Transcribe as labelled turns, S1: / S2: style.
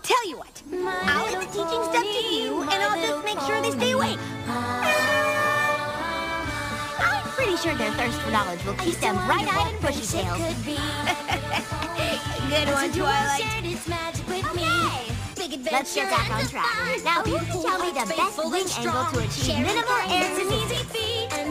S1: Tell you what, I'll leave the teaching stuff to you, and I'll just make sure they stay awake. I'm pretty sure their thirst for knowledge will keep them bright-eyed and bushy-tailed. Good one, Twilight. Okay, let's get back on track. Now, you can tell me the best wing angle to achieve minimal air resistance.